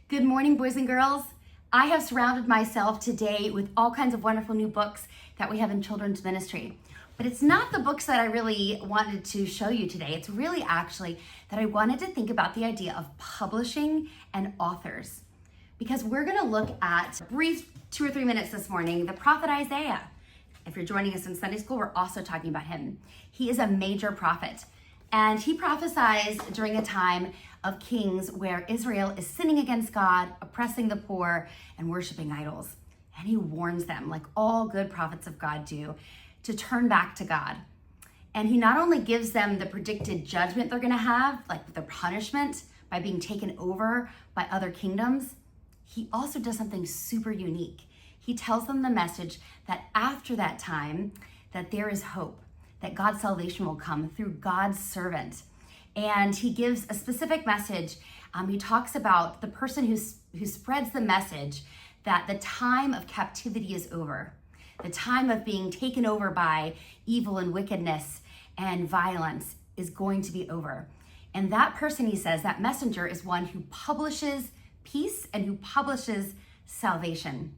Good morning, boys and girls. I have surrounded myself today with all kinds of wonderful new books that we have in children's ministry. But it's not the books that I really wanted to show you today. It's really actually that I wanted to think about the idea of publishing and authors. Because we're going to look at, a brief 2 or 3 minutes this morning, the prophet Isaiah. If you're joining us in Sunday school, we're also talking about him. He is a major prophet. And he prophesies during a time of kings where Israel is sinning against God, oppressing the poor, and worshiping idols. And he warns them, like all good prophets of God do, to turn back to God. And he not only gives them the predicted judgment they're going to have, like the punishment by being taken over by other kingdoms, he also does something super unique. He tells them the message that after that time, that there is hope, that God's salvation will come through God's servant. And he gives a specific message. He talks about the person who spreads the message that the time of captivity is over. The time of being taken over by evil and wickedness and violence is going to be over. And that person, he says, that messenger is one who publishes peace and who publishes salvation.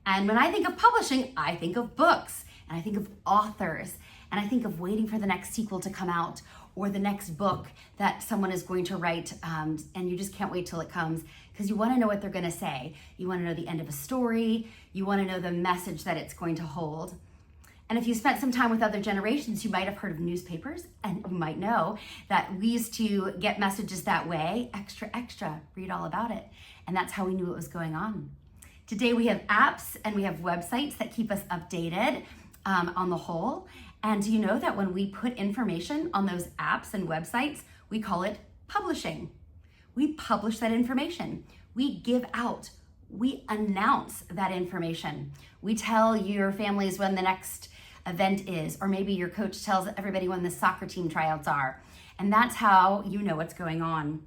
And when I think of publishing, I think of books, and I think of authors, and I think of waiting for the next sequel to come out or the next book that someone is going to write, and you just can't wait till it comes because you want to know what they're going to say. You want to know the end of a story. You want to know the message that it's going to hold. And if you spent some time with other generations, you might have heard of newspapers, and you might know that we used to get messages that way, extra, extra, read all about it. And that's how we knew what was going on. Today we have apps and we have websites that keep us updated on the whole. And do you know that when we put information on those apps and websites, we call it publishing. We publish that information. We give out. We announce that information. We tell your families when the next event is, or maybe your coach tells everybody when the soccer team tryouts are. And that's how you know what's going on.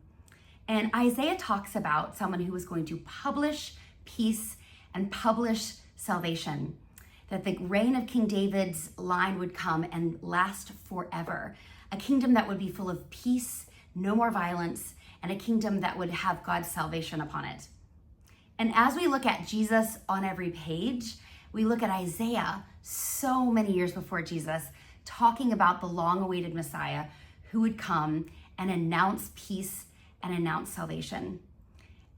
And Isaiah talks about someone who was going to publish peace and publish salvation. That the reign of King David's line would come and last forever. A kingdom that would be full of peace, no more violence, and a kingdom that would have God's salvation upon it. And as we look at Jesus on every page, we look at Isaiah so many years before Jesus, talking about the long-awaited Messiah who would come and announce peace and announce salvation.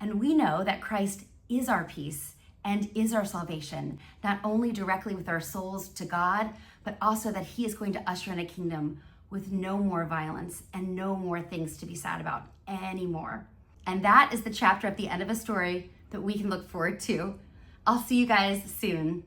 And we know that Christ is our peace and is our salvation, not only directly with our souls to God, but also that he is going to usher in a kingdom with no more violence and no more things to be sad about anymore. And that is the chapter at the end of a story that we can look forward to. I'll see you guys soon.